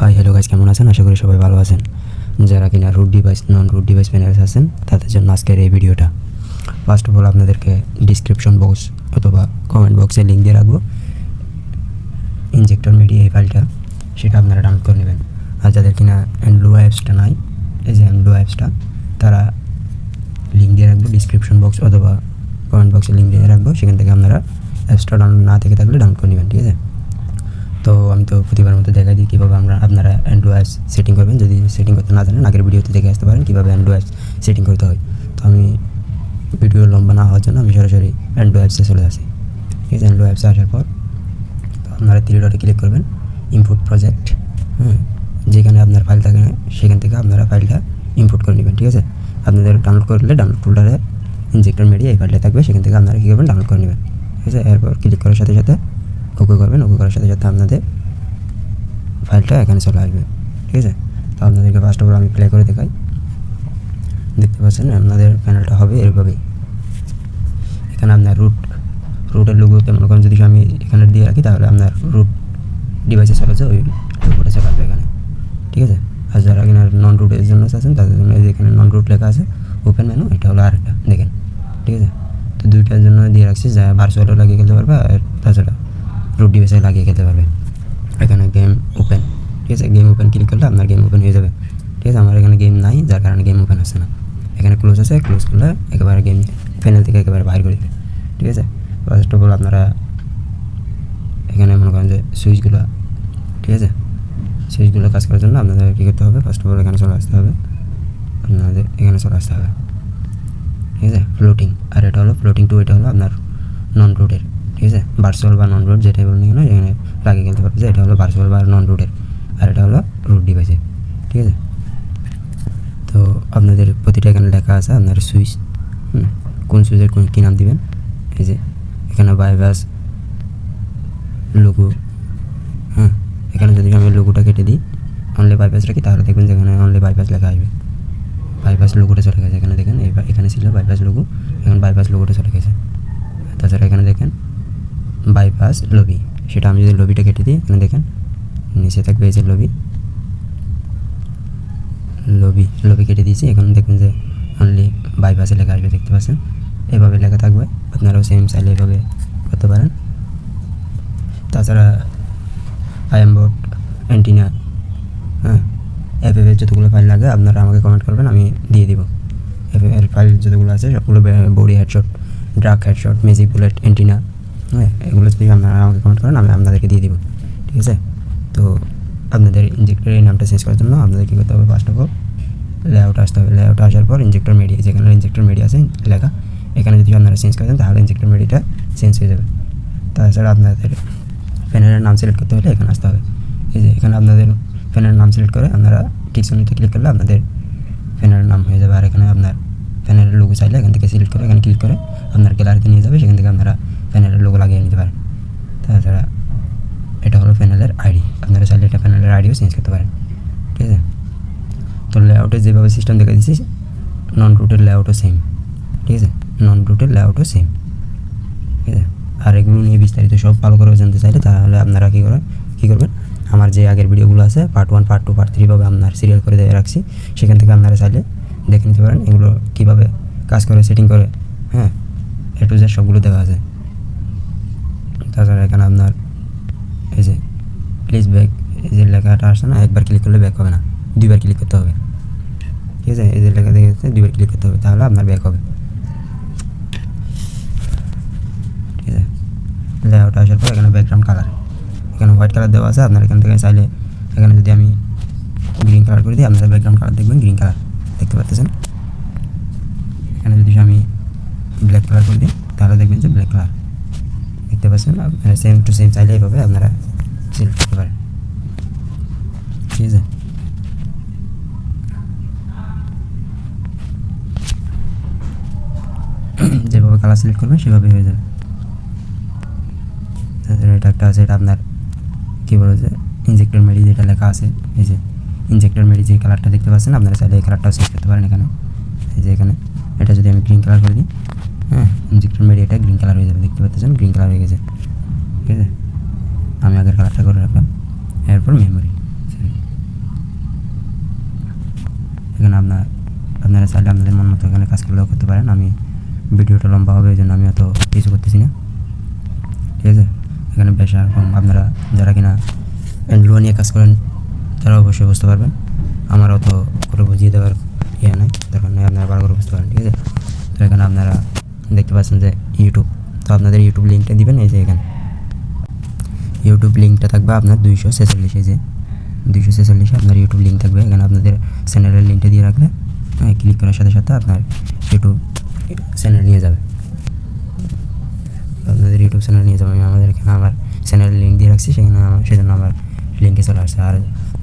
Hi hello guys, কেমন আছেন? আশা করি সবাই ভালো আছেন। যারা কিনা রুট ডিভাইস নন রুট ডিভাইস প্যানেলস আছেন তাদের জন্য আজকের এই ভিডিওটা। ফার্স্ট অফ অল আপনাদেরকে ডিসক্রিপশন বক্স অথবা কমেন্ট বক্সে লিঙ্ক দিয়ে রাখবো ইনজেক্টর মিডিয়া এই ফাইলটা, সেটা আপনারা ডাউনলোড করে নেবেন। আর যাদের কিনা অ্যান্ড্রয়েড অ্যাপসটা নাই, এই যে অ্যান্ড্রয়েড অ্যাপসটা, তারা লিঙ্ক দিয়ে রাখবো ডিসক্রিপশন বক্স অথবা কমেন্ট বক্সে লিঙ্ক দিয়ে রাখবো, সেখান থেকে আপনারা অ্যাপসটা ডাউনলোড না থেকে থাকলে ডাউনলোড করে নেবেন, ঠিক আছে? তো আমি তো প্রতিবার মতো দেখাই দিই কীভাবে আপনারা অ্যান্ড্রয়েড সেটিং করবেন। যদি সেটিং করতে না জানেন আগের ভিডিওতে দেখে আসতে পারেন কীভাবে অ্যান্ড্রয়েড সেটিং করতে হয়। তো আমি ভিডিও লম্বা না হওয়ার জন্য আমি সরাসরি অ্যান্ড্রয়েড অ্যাপসে চলে আসি, ঠিক আছে? অ্যান্ড্রয়েড অ্যাপসে আসার পর তো আপনারা 3 ডটে ক্লিক করবেন, ইম্পোর্ট প্রজেক্ট, যেখানে আপনার ফাইল থাকে সেখান থেকে আপনারা ফাইলটা ইম্পোর্ট করে নেবেন, ঠিক আছে? আপনাদের ডাউনলোড করলে ডাউনলোড ফোল্ডারে ইনজেক্টর মিডিয়া এই ফাইলটা থাকবে, সেখান থেকে আপনারা কী করবেন, ডাউনলোড করে নেবেন, ঠিক আছে? এরপর ক্লিক করার সাথে সাথে ওকে করবেন, ওকে করার সাথে সাথে আপনাদের ফাইলটা এখানে চলে আসবে, ঠিক আছে? তো আপনাদেরকে ফার্স্ট অফ অল আমি প্লে করে দেখাই। দেখতে পাচ্ছেন আপনাদের প্যানেলটা হবে এরভাবেই। এখানে আপনার রুটের লোগোতে মনে করেন যদি আমি এখানে দিয়ে রাখি তাহলে আপনার রুট ডিভাইসে চলে যায়, ওই লোগোটা চলে আসবে এখানে, ঠিক আছে? আর যারা কিনা নন রুটের জন্য আছেন তাদের জন্য এই যে এখানে নন রুট লেখা আছে, ওপেন মেনু, এটা হলো আরেকটা, দেখেন, ঠিক আছে? তো দুইটার জন্য দিয়ে রাখছি, যা ভার্চুয়ালও লাগিয়ে খেলতে পারবে আর তাছাড়া রুট ডিভাইসে লাগিয়ে খেলতে পারবে। এখানে গেম ওপেন, ঠিক আছে? গেম ওপেন ক্লিক করলে আপনার গেম ওপেন হয়ে যাবে, ঠিক আছে? আমার এখানে গেম নাই, যার কারণে গেম ওপেন আসছে না। এখানে ক্লোজ আছে, ক্লোজ করলে একেবারে গেম প্যানেল থেকে একেবারে বাইর করে দেবে, ঠিক আছে? ফার্স্ট অফ অল আপনারা এখানে মনে করেন যে সুইচগুলো, ঠিক আছে? সুইচগুলো কাজ করার জন্য আপনাদের কী করতে হবে, ফার্স্ট অফ অল এখানে চলে আসতে হবে, আপনাদের এখানে চলে আসতে হবে, ঠিক আছে? ফ্লোটিং, আর এটা হলো ফ্লোটিং টু, এটা হলো আপনার নন রুটের, ঠিক আছে? ভার্চুয়াল বা নন রুট যেটাই বলেন কেন এখানে লাগিয়ে খেলতে পারবে, যে এটা হলো ভার্চুয়াল বা নন রুটের, আর এটা হলো রুট ডিভাইসে, ঠিক আছে? তো আপনাদের প্রতিটা এখানে লেখা আছে আপনার সুইচ, কোন সুইচের কী নাম দিবেন। এই যে এখানে বাইপাস লোগো, এখানে যদি আমি লোগোটা কেটে দিই, অনলি বাইপাস রাখি, তাহলে দেখবেন যে এখানে অনলি বাইপাস লেখা আসবে। বাইপাস লোগোটা চলে গেছে, এখানে দেখেন এখানে ছিল বাইপাস লোগো, এখন বাইপাস লোগোটা চলে গেছে। তাছাড়া এখানে দেখেন বাইপাস লবি, সেটা আমি যদি লবিটা কেটে দিই, এখানে দেখেন নিচে থাকবে এই যে লবি কেটে দিয়েছি, এখন দেখবেন যে অনলি বাইপাসে লেখা আসবে, দেখতে পাচ্ছেন? এভাবে লেখা থাকবে, আপনারাও সেম চাইলে এভাবে করতে পারেন। তাছাড়া আইএমবোর্ড, অ্যান্টিনা, এফএফের যতগুলো ফাইল লাগে আপনারা আমাকে কমেন্ট করবেন, আমি দিয়ে দিব। এফএফের ফাইল যতগুলো আছে সবগুলো, body headshot, drug headshot, magic bullet, antenna, এগুলো যদি আপনারা আমাকে কমেন্ট করেন আমি আপনাদেরকে দিয়ে দিব, ঠিক আছে? তো আপনাদের ইনজেক্টরের নামটা চেঞ্জ করার জন্য আপনাদের কী করতে হবে, ফার্স্ট অফ অল লেআউট আসতে হবে। লেআউট আসার পর ইনজেক্টর মিডিয়া, যেখানে ইনজেক্টর মিডিয়া আছে লেখা, এখানে যদি আপনারা চেঞ্জ করে দেন তাহলে ইনজেক্টর মিডিয়াটা চেঞ্জ হয়ে যাবে। তাছাড়া আপনাদের প্যানেলের নাম সিলেক্ট করতে হলে এখানে আসতে হবে। এই যে এখানে আপনাদের প্যানেলের নাম সিলেক্ট করে আপনারা টিকসনিতে ক্লিক করলে আপনাদের প্যানেলের নাম হয়ে যাবে। আর এখানে আপনার প্যানেলের লোগো চাইলে এখান থেকে সিলেক্ট করে এখানে ক্লিক করে আপনার গ্যালারিতে নিয়ে যাবে, সেখান থেকে আপনারা প্যানেলের লোগো লাগিয়ে নিতে পারেন। তাছাড়া এটা হলো প্যানেলের আইডি, আপনারা চাইলে এটা প্যানেলের আইডিও চেঞ্জ করতে পারেন, ঠিক আছে? তো লেআউটের যেভাবে সিস্টেম দেখে দিচ্ছি, নন রুটের লেআউটও সেম, ঠিক আছে? নন রুটের লেআউটও সেম, ঠিক আছে? আর এগুলো নিয়ে বিস্তারিত সব ভালো করে জানতে চাইলে তাহলে আপনারা কী করবেন, আমার যে আগের ভিডিওগুলো আছে পার্ট 1, পার্ট 2, পার্ট 3 ভাবে আপনার সিরিয়াল করে দিয়ে রাখছি, সেখান থেকে আপনারা চাইলে দেখে নিতে পারেন এগুলো কীভাবে কাজ করে, সেটিং করে, এ টু জেড সবগুলো দেওয়া আছে। তাছাড়া এখানে আপনার এই যে প্লিজ ব্যাক, এই যে লেখাটা আসছে না, একবার ক্লিক করলে ব্যাক হবে না, 2বার ক্লিক করতে হবে, ঠিক আছে? এই যে লেখা দেখে 2বার ক্লিক করতে হবে, তাহলে আপনার ব্যাক হবে, ঠিক আছে? লেআউট আসার পর এখানে ব্যাকগ্রাউন্ড কালার, এখানে হোয়াইট কালার দেওয়া আছে, আপনার এখান থেকে চাইলে এখানে যদি আমি গ্রিন কালার করে দিই, আপনারা ব্যাকগ্রাউন্ড কালার দেখবেন গ্রিন কালার, দেখতে পাচ্ছেন? এখানে যদি আমি ব্ল্যাক কালার করে দিই তাহলে দেখবেন যে ব্ল্যাক কালার, দেখতে পাচ্ছেন? আপনারা সেম টু সেম চাইলে এইভাবে আপনারা সিলেক্ট করতে পারেন, ঠিক আছে? যেভাবে কালার সিলেক্ট করবেন সেভাবেই হয়ে যাবে। এটা একটা আছে, এটা আপনার কী বলে যে ইনজেক্টর মেডি যেটা লেখা আছে, এই যে ইনজেক্টর মেডি যে কালারটা দেখতে পাচ্ছেন, আপনারা চাইলে এই কালারটাও চেঞ্জ করতে পারেন এখানে। এই যে এখানে এটা যদি আমি গ্রিন কালার করে দিই, ইনজেক্টর মেডি এটা গ্রিন কালার হয়ে যাবে, দেখতে পাচ্ছেন? গ্রিন কালার হয়ে গেছে, ঠিক আছে? আমি আগের কালারটা করে রাখলাম। এরপর মেমোরি, চাইলে আপনাদের মন মতো এখানে কাজ করলেও করতে পারেন। আমি ভিডিওটা লম্বা হবে এই জন্য আমি অত কিছু করতেছি না, ঠিক আছে। এখানে বেশ রকম আপনারা যারা কিনা অ্যান্ড্রয়েড নিয়ে কাজ করেন তারা অবশ্যই বুঝতে পারবেন, আমার অত করে বুঝিয়ে দেওয়ার নাই, দরকার নেই, আপনারা ভালো করে বুঝতে পারেন, ঠিক আছে। তো এখানে আপনারা দেখতে পাচ্ছেন যে ইউটিউব, তো আপনাদের ইউটিউব লিঙ্কটা দিবেন। এই যে এখানে ইউটিউব লিঙ্কটা থাকবে আপনার 246, এই যে 246 আপনার ইউটিউব লিঙ্ক থাকবে। এখানে আপনাদের চ্যানেলের লিঙ্কটা দিয়ে রাখলে ক্লিক করার সাথে সাথে আপনার ইউটিউব চ্যানেল নিয়ে যাবে, আপনাদের ইউটিউব চ্যানেল নিয়ে যাবে। আমি আমাদের এখানে আমার চ্যানেলের লিঙ্ক দিয়ে রাখছি, সেজন্য আমার লিঙ্কে চলে আসছে। আর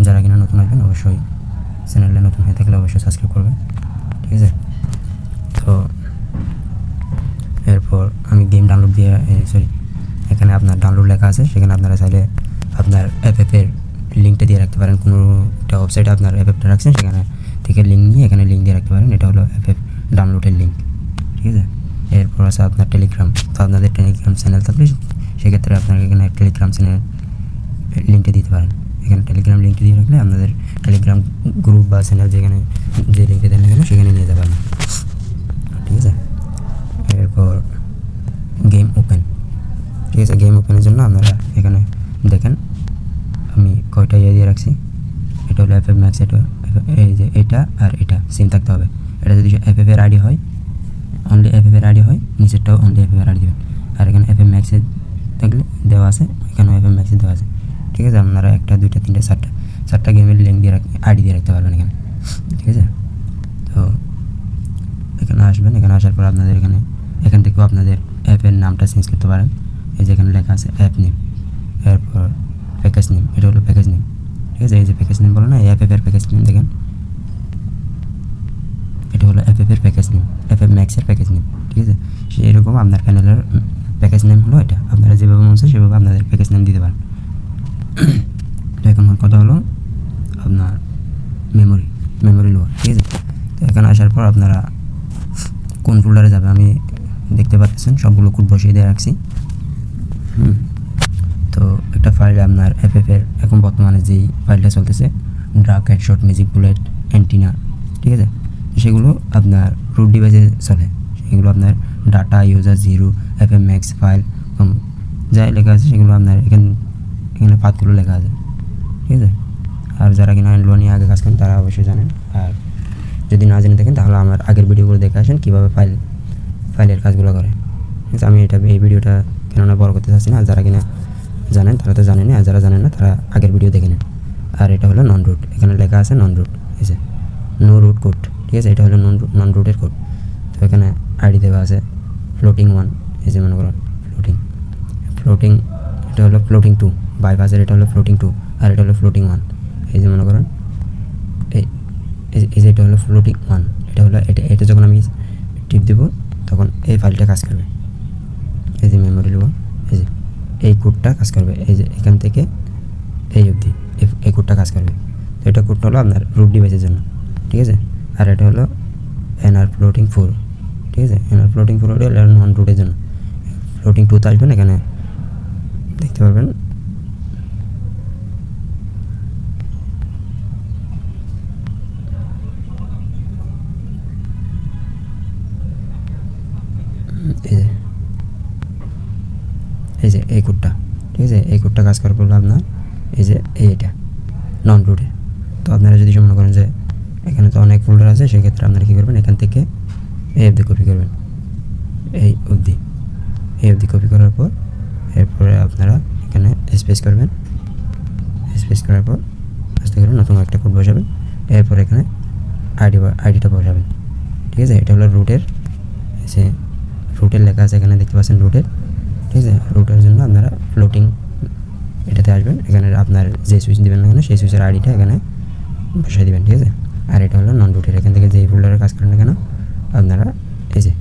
যারা কিনা নতুন আসবেন অবশ্যই চ্যানেলে নতুন হয়ে থাকলে অবশ্যই সাবস্ক্রাইব করবেন, ঠিক আছে। তো এরপর আমি গেম ডাউনলোড দিয়ে এখানে আপনার ডাউনলোড লেখা আছে, সেখানে আপনারা চাইলে আপনার অ্যাপের লিঙ্কটা দিয়ে রাখতে পারেন। কোনো একটা ওয়েবসাইটে আপনার অ্যাপটা রাখছেন সেখানে থেকে লিঙ্ক নিয়ে এখানে লিঙ্ক দিয়ে রাখতে পারেন। এটা হলো অ্যাপ ডাউনলোডের লিঙ্ক, ঠিক আছে। এরপর আছে আপনার টেলিগ্রাম, তো আপনাদের টেলিগ্রাম চ্যানেল থাকলে সেক্ষেত্রে আপনারা এখানে টেলিগ্রাম চ্যানেল লিঙ্কটা দিতে পারেন। এখানে টেলিগ্রাম লিঙ্কটা দিয়ে রাখলে আপনাদের টেলিগ্রাম গ্রুপ বা চ্যানেল যেখানে যে লিঙ্কটা দেন এখানে সেখানে নিয়ে যাবেন, ঠিক আছে। এরপর গেম ওপেন, ঠিক আছে। গেম ওপেনের জন্য আপনারা এখানে দেখেন আমি কয়টা দিয়ে রাখছি। এটা হলো FF Max, এটা এই যে এটা আর এটা সেম থাকতে হবে। এটা যদি FF আইডি হয় অনলি FF আইডি হয়, নিচেরটাও অনলি FF আইডি দেবেন। আর এখানে FF Max থাকলে দেওয়া আছে, এখানেও FF Max দেওয়া আছে, ঠিক আছে। আপনারা 1 2 3 4টা গেমের লিঙ্ক দিয়ে আইডি দিয়ে রাখতে পারবেন এখানে, ঠিক আছে। তো এখানে আসবেন, এখানে আসার পর আপনাদের এখান থেকেও আপনাদের অ্যাপের নামটা চেঞ্জ করতে পারেন। এই যে এখানে লেখা আছে অ্যাপ নেম, এরপর প্যাকেজ নেম, এটা হলো প্যাকেজ নেম, ঠিক আছে। এই যে প্যাকেজ নেম বলো না, এই FF প্যাকেজ নেম দেখেন, এটা হলো FF package name, FF Max package name, ঠিক আছে। সেরকম আপনার প্যানেলের প্যাকেজ নেম হলো এটা, আপনারা যেভাবে মন চায় সেভাবে আপনাদের প্যাকেজ নেম দিতে পারেন। তো এখন কথা হলো আপনার মেমোরি লোয়ার, ঠিক আছে। তো এখানে আসার পর আপনারা কোন ফোল্ডারে যাবে আমি দেখতে পাচ্ছেন সবগুলো কোড বসিয়ে দিয়ে রাখছি। তো একটা ফাইল আপনার FF এখন বর্তমানে যেই ফাইলটা চলতেছে drug headshot magic bullet antenna, ঠিক আছে। সেগুলো আপনার রুট ডিভাইসে চলে, সেগুলো আপনার data user 0 FF Max file যাই লেখা আছে সেগুলো আপনার এখানে পাথগুলো লেখা আছে, ঠিক আছে। আর যারা কিনা অ্যান্ড্রয়েড নিয়ে আগে কাজ করেন তারা অবশ্যই জানেন, আর যদি না জেনে থাকেন তাহলে আমার আগের ভিডিওগুলো দেখে আসেন কীভাবে ফাইলের কাজগুলো করে, ঠিক আছে। আমি এই ভিডিওটা কেননা বড় করতে চাচ্ছি না, যারা কিনা জানেন তারা তো জানেন, আর যারা জানেন না তারা আগের ভিডিও দেখে নেন। আর এটা হলো নন রুট, এখানে লেখা আছে নন রুট, ঠিক আছে, নো রুট কোড, ঠিক আছে। এটা হলো নন রুটের কোড। তো এখানে আইডি দেওয়া আছে ফ্লোটিং 1, এই যে মনে করুন ফ্লোটিং এটা হলো ফ্লোটিং 2, বাইপাসের এটা হলো ফ্লোটিং 2 আর এটা হলো ফ্লোটিং 1, এই যে মনে করেন এই যে এটা হলো ফ্লোটিং 1, এটা হলো এটা যখন আমি টিপ দেবো তখন এই ফাইলটা কাজ করবে। এই যে মেমোরি লোয়া, এই যে এই কোডটা কাজ করবে, এই যে এখান থেকে এই অবধি এই কোডটা কাজ করবে। তো এটা কোডটা হলো আপনার রুট ডিভাইসের জন্য, ঠিক আছে। আর এটা হলো NR ফ্লোটিং 4, ঠিক আছে। NR ফ্লোটিং 4 হলো নন রুটের জন্য। ফ্লোটিং 2 তে আসবেন, এখানে দেখতে পারবেন এই যে এই কোডটা, ঠিক আছে। এই কোডটা কাজ করার পর আপনার এই যে এইটা নন রুটের। তো আপনারা যদি মনে করেন যে এখানে তো অনেক ফোল্ডার আছে, সেক্ষেত্রে আপনারা কী করবেন, এখান থেকে এই অবধি কপি করবেন, এই অবধি কপি করার পর এরপরে আপনারা এখানে স্পেস করবেন, স্পেস করার পর আস্তে করে নতুন একটা কোড বসাবেন, এরপর এখানে আইডিটা বসাবেন, ঠিক আছে। এটা হলো রুটের, যে রুটের লেখা আছে এখানে দেখতে পাচ্ছেন রুটের, ঠিক আছে। রুটের জন্য আপনারা ফ্লোটিং এটাতে আসবেন, এখানে আপনার যে সুইচ দেবেন না কেন সেই সুইচের আইডিটা এখানে বসাই দেবেন, ঠিক আছে। আর এটা হলো নন রুটের, এখান থেকে যেই ফোল্ডারে কাজ করেন না কেন আপনারা এই যে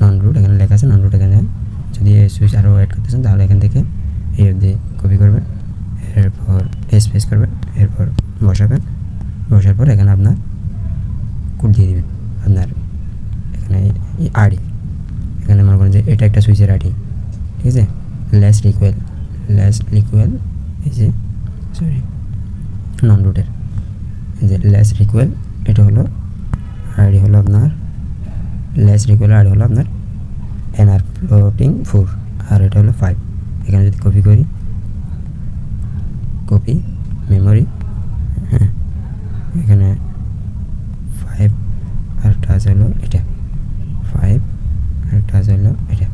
নন রুট এখানে লেখা আছে নন রুট, এখানে যদি এই সুইচ আরও অ্যাড করতে চান তাহলে এখান থেকে এই অবধি কপি করবেন, এরপর স্পেস করবেন, এরপর বসার পর এখানে আপনার কোড দিয়ে দেবেন আপনার এখানে আইডি, এখানে মনে করেন যে এটা একটা সুইচের আইডি, ঠিক আছে। লেস লিকুয়েল এই যে নন রুটের, এই যে লেস লিকুয়েল এটা হলো আইডি হলো আপনার লেস রিকুয়াল আইডি হলো আপনার এনআর ফ্লোটিং 4 আর এটা হলো 5। এখানে যদি কপি করি, কপি মেমোরি, হ্যাঁ এখানে 5 আরেকটা আছে হলো এটা 5 আরেকটা আছে হলো এটা,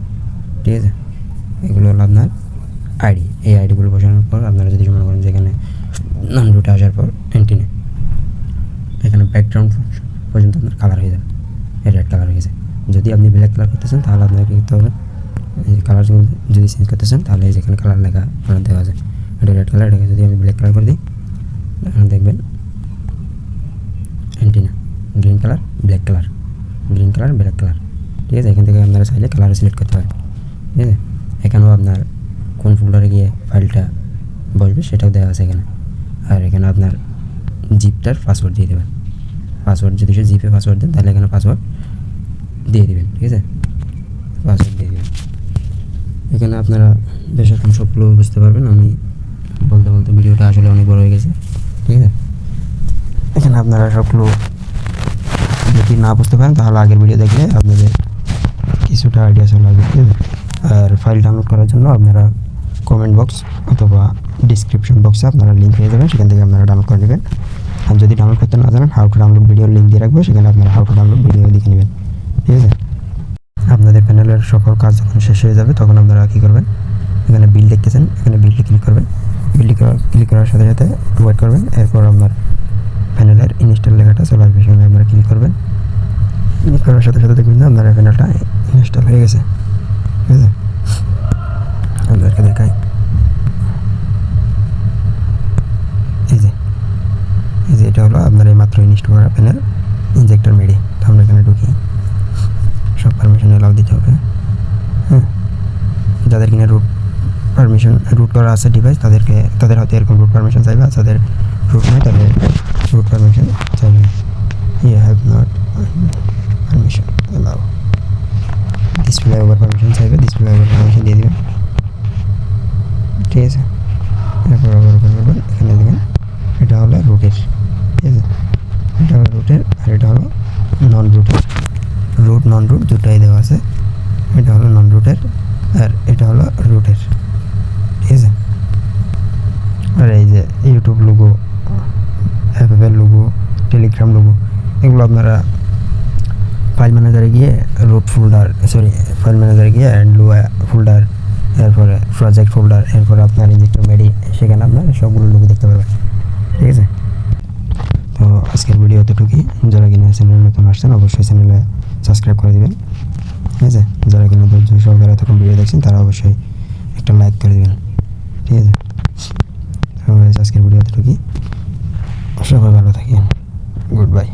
ঠিক আছে। এগুলো হলো আপনার আইডি। এই আইডিগুলো বসানোর পর আপনারা যদি মনে করেন যে এখানে নন রুটে আসার পর এন্টিনে এখানে ব্যাকগ্রাউন্ড পর্যন্ত আপনার কালার হয়ে যাবে, রেড কালার হয়ে গেছে। যদি আপনি ব্ল্যাক কালার করতেছেন তাহলে আপনাকে কী করতে হবে, কালার যদি চেঞ্জ করতেছেন তাহলে যেখানে কালার লেখা আপনার দেওয়া আছে, এটা রেড কালার, এটাকে যদি আমি ব্ল্যাক কালার করে দিই এখানে দেখবেন antenna green colour black colour, green colour black colour, ঠিক আছে। এখান থেকে আপনারা চাইলে কালার সিলেক্ট করতে পারেন, ঠিক আছে। এখানেও আপনার কোন ফোল্ডারে গিয়ে ফাইলটা বসবে সেটাও দেওয়া আছে এখানে। আর এখানে আপনার জিপটার পাসওয়ার্ড দিয়ে দেবেন, পাসওয়ার্ড যদি সে জিপে পাসওয়ার্ড দেন তাহলে এখানে পাসওয়ার্ড দিয়ে দেবেন, ঠিক আছে, পাসওয়ার্ড দিয়ে দেবেন। এখানে আপনারা বেশ এখন সবগুলো বুঝতে পারবেন। আমি বলতে বলতে ভিডিওটা আসলে অনেক বড় হয়ে গেছে, ঠিক আছে। এখানে আপনারা সবগুলো যদি না বুঝতে পারেন তাহলে আগের ভিডিও দেখলে আপনাদের কিছুটা আইডিয়া চলে আসবে, ঠিক আছে। আর ফাইল ডাউনলোড করার জন্য আপনারা কমেন্ট বক্স অথবা ডিসক্রিপশন বক্সে আপনারা লিঙ্ক পেয়ে যাবেন, সেখান থেকে আপনারা ডাউনলোড করে নেবেন। আর যদি ডাউনলোড করতে না জানেন, হাউ টু ডাউনলোড ভিডিওর লিঙ্ক দিয়ে রাখবো, সেখানে আপনারা হাউ টু ডাউনলোড ভিডিও দেখে নেবেন, ঠিক আছে। আপনাদের প্যানেলের সকল কাজ যখন শেষ হয়ে যাবে তখন আপনারা কী করবেন, এখানে বিল দেখতেছেন, এখানে বিলটি ক্লিক করবেন। বিলটি ক্লিক করার সাথে সাথে ওয়েট করবেন, এরপর আপনার প্যানেলের ইনস্টল লেখাটা চলে আসবে, সেখানে আপনারা ক্লিক করবেন। ক্লিক করার সাথে সাথে দেখবেন যে আপনার প্যানেলটা ইনস্টল হয়ে গেছে, ঠিক আছে। আপনাদেরকে দেখাই, এই যে এটা হলো আপনার এই মাত্র ইনস্টল করা প্যানেল ইনজেক্টর মেডি। তো আমরা এখানে ঢুকি, সব পারমিশন এলাও দিতে হবে, হ্যাঁ। যাদের কিনা রুট করা আছে ডিভাইস তাদের হয়তো এরকম রুট পারমিশন চাইবে, আর যাদের রুট নয় তাদের রুট পারমিশন চাইবে। You have not permission allow, display over permission চাইবে, ডিসপ্লে ওভার পারমিশন দিয়ে দেবেন, ঠিক আছে। এরপর ওভার করবেন, এখানে দেবেন এটা হলো রুটের, ঠিক আছে, এটা হলো রুটের আর এটা হলো নন রুটের। রুট নন রুট দুটাই দেওয়া আছে, এটা হলো নন রুটের আর এটা হলো রুটের, ঠিক আছে। আর এই যে ইউটিউব লোগো, অ্যাপের লোগো, টেলিগ্রাম লোগো, এগুলো আপনারা ফাইল ম্যানেজারে গিয়ে রুট ফোল্ডার, ফাইল ম্যানেজারে গিয়ে লুয়া ফোল্ডার, এরপরে প্রজেক্ট ফোল্ডার, এরপরে আপনার ইনজেক্টর মেডি, সেখানে আপনার সবগুলো লোগো দেখতে পারবেন, ঠিক আছে। তো আজকের ভিডিও এতটুকুই। যারা কিনা চ্যানেলে নতুন আসছেন অবশ্যই চ্যানেলে সাবস্ক্রাইব করে দেবেন, ঠিক আছে। যারা কিনা ধৈর্য সহকারে এতক্ষণ ভিডিও দেখছেন তারা অবশ্যই একটা লাইক করে দেবেন, ঠিক আছে। আজকের ভিডিও এতটুকুই, সবাই ভালো থাকেন, গুড বাই।